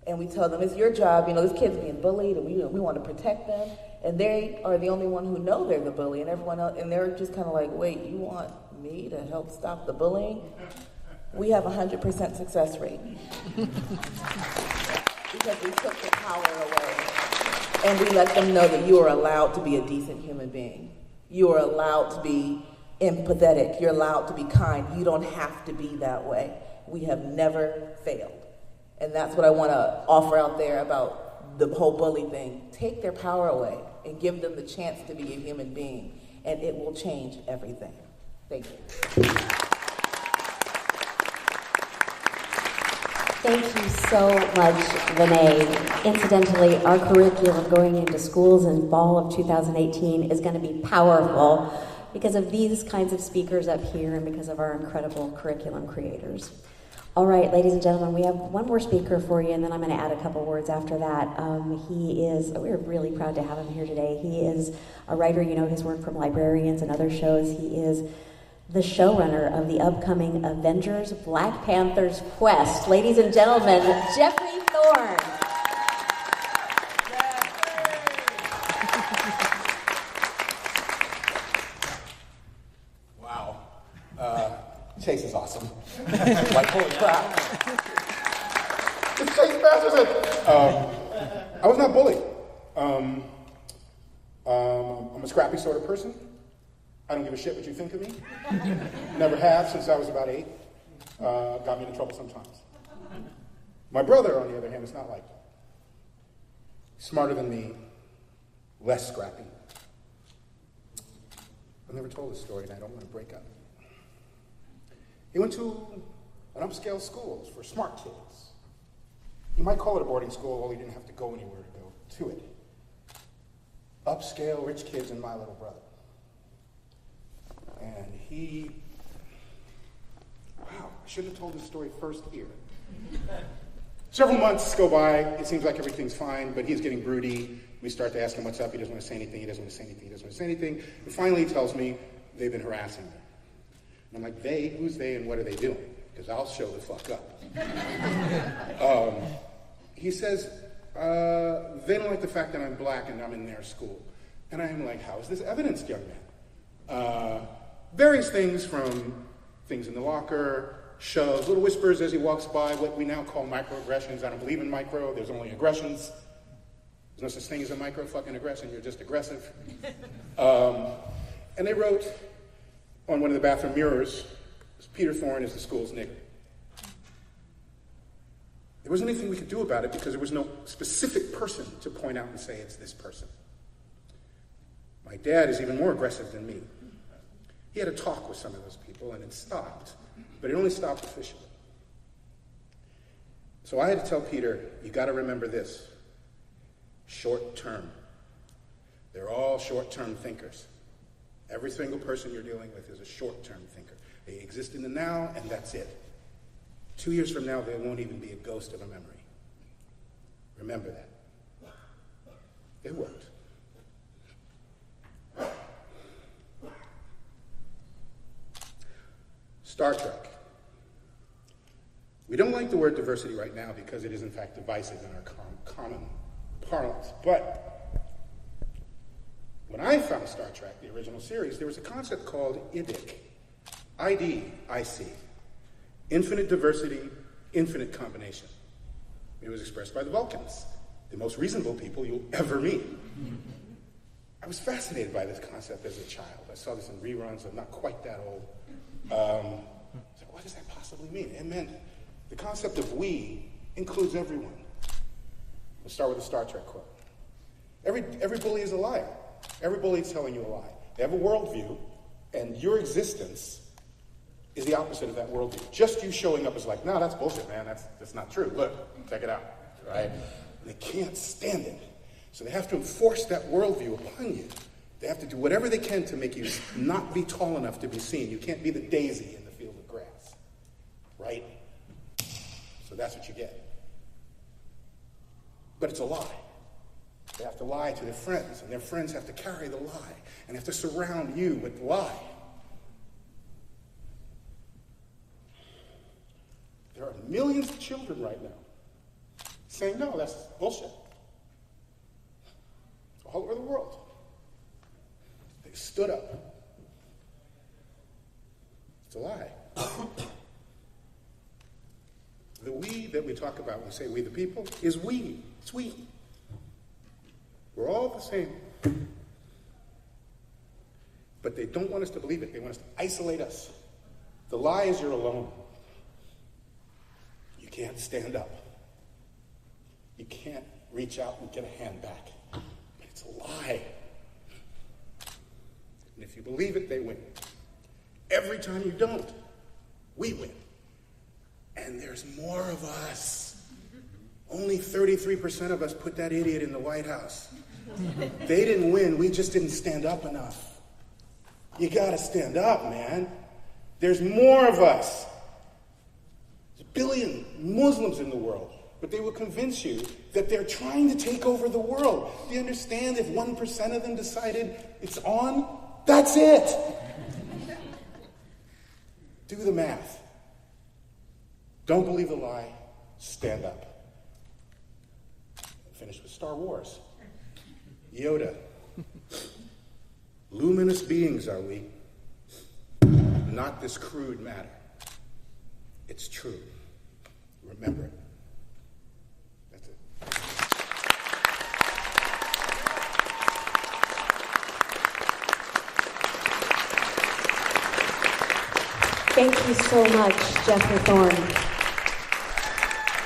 And we tell them, it's your job, this kid's being bullied, and we want to protect them. And they are the only one who know they're the bully, and everyone else, and they're just kind of like, wait, you want me to help stop the bullying? We have 100% success rate. Because we took the power away. And we let them know that you are allowed to be a decent human being. You are allowed to be empathetic. You're allowed to be kind. You don't have to be that way. We have never failed. And that's what I want to offer out there about the whole bully thing. Take their power away and give them the chance to be a human being, and it will change everything. Thank you. Thank you so much, Vanee. Incidentally, our curriculum going into schools in fall of 2018 is going to be powerful because of these kinds of speakers up here and because of our incredible curriculum creators. All right, ladies and gentlemen, we have one more speaker for you, and then I'm going to add a couple words after that. We're really proud to have him here today. He is a writer, his work from Librarians and other shows. He is the showrunner of the upcoming Avengers Black Panther's Quest. Ladies and gentlemen, Geoffrey Thorne. Chase is awesome. Like, holy crap. It's Chase Masterson. I was not bullied. I'm a scrappy sort of person. I don't give a shit what you think of me. Never have since I was about 8. Got me into trouble sometimes. My brother, on the other hand, is not like that. Smarter than me, less scrappy. I've never told this story and I don't want to break up. He went to an upscale school for smart kids. You might call it a boarding school, although he didn't have to go anywhere to go to it. Upscale, rich kids and my little brother. And I shouldn't have told this story first here. Several months go by, it seems like everything's fine, but he's getting broody. We start to ask him what's up, he doesn't want to say anything, and finally he tells me they've been harassing me. And I'm like, they? Who's they and what are they doing? Because I'll show the fuck up. He says, they don't like the fact that I'm black and I'm in their school. And I'm like, how is this evidenced, young man? Various things from things in the locker, shoves, little whispers as he walks by, what we now call microaggressions. I don't believe in micro, there's only aggressions. There's no such thing as a micro fucking aggression, you're just aggressive. And they wrote on one of the bathroom mirrors, Peter Thorne is the school's nigger. There wasn't anything we could do about it because there was no specific person to point out and say it's this person. My dad is even more aggressive than me. He had a talk with some of those people and it stopped, but it only stopped officially. So I had to tell Peter, you gotta remember this, short term. They're all short-term thinkers. Every single person you're dealing with is a short-term thinker. They exist in the now, and that's it. 2 years from now, there won't even be a ghost of a memory. Remember that. It worked. Star Trek. We don't like the word diversity right now because it is in fact divisive in our common parlance, but when I found Star Trek, the original series, there was a concept called IDIC. I-D-I-C. Infinite diversity, infinite combination. It was expressed by the Vulcans, the most reasonable people you'll ever meet. I was fascinated by this concept as a child. I saw this in reruns. I'm not quite that old. So what does that possibly mean? It meant the concept of we includes everyone. We'll start with a Star Trek quote. Every bully is a liar. Every bully is telling you a lie. They have a worldview, and your existence is the opposite of that worldview. Just you showing up is like, no, that's bullshit, man. That's not true. Look, check it out, right? And they can't stand it. So they have to enforce that worldview upon you. They have to do whatever they can to make you not be tall enough to be seen. You can't be the daisy in the field of grass, right? So that's what you get. But it's a lie. They have to lie to their friends, and their friends have to carry the lie, and have to surround you with the lie. There are millions children right now saying, no, that's bullshit. All over the world. They stood up. It's a lie. The we that we talk about when we say we the people is we. It's we. We're all the same. But they don't want us to believe it. They want us to isolate us. The lie is you're alone. You can't stand up. You can't reach out and get a hand back. But it's a lie. And if you believe it, they win. Every time you don't, we win. And there's more of us. Only 33% of us put that idiot in the White House. They didn't win. We just didn't stand up enough. You gotta stand up, man. There's more of us. There's 1 billion Muslims in the world, but they will convince you that they're trying to take over the world. Do you understand? If 1% of them decided it's on, that's it. Do the math. Don't believe the lie. Stand up. Finish with Star Wars. Yoda. Luminous beings are we, not this crude matter. It's true. Remember it. That's it. Thank you so much, Geoff and Thorne.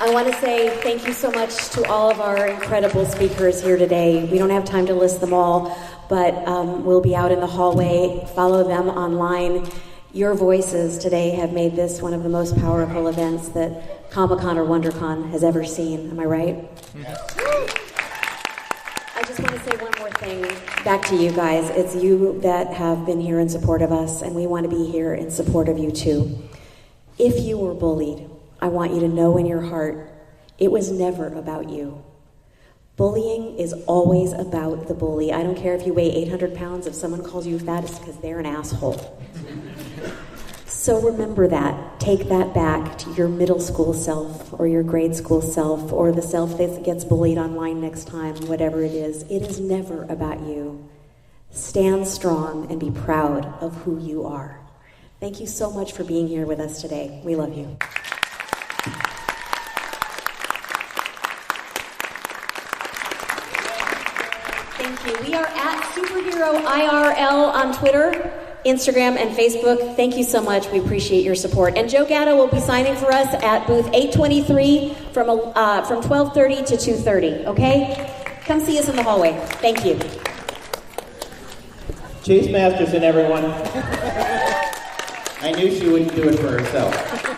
I want to say thank you so much to all of our incredible speakers here today. We don't have time to list them all, but we'll be out in the hallway. Follow them online. Your voices today have made this one of the most powerful events that Comic-Con or WonderCon has ever seen. Am I right? Yes. I just want to say one more thing back to you guys. It's you that have been here in support of us, and we want to be here in support of you too. If you were bullied, I want you to know in your heart, it was never about you. Bullying is always about the bully. I don't care if you weigh 800 pounds. If someone calls you fat, it's because they're an asshole. So remember that. Take that back to your middle school self or your grade school self or the self that gets bullied online next time, whatever it is. It is never about you. Stand strong and be proud of who you are. Thank you so much for being here with us today. We love you. Thank you. We are at SuperheroIRL on Twitter, Instagram, and Facebook. Thank you so much. We appreciate your support. And Joe Gatto will be signing for us at booth 823 from 12:30 to 2:30. Okay? Come see us in the hallway. Thank you. Chase Masterson, everyone. I knew she wouldn't do it for herself.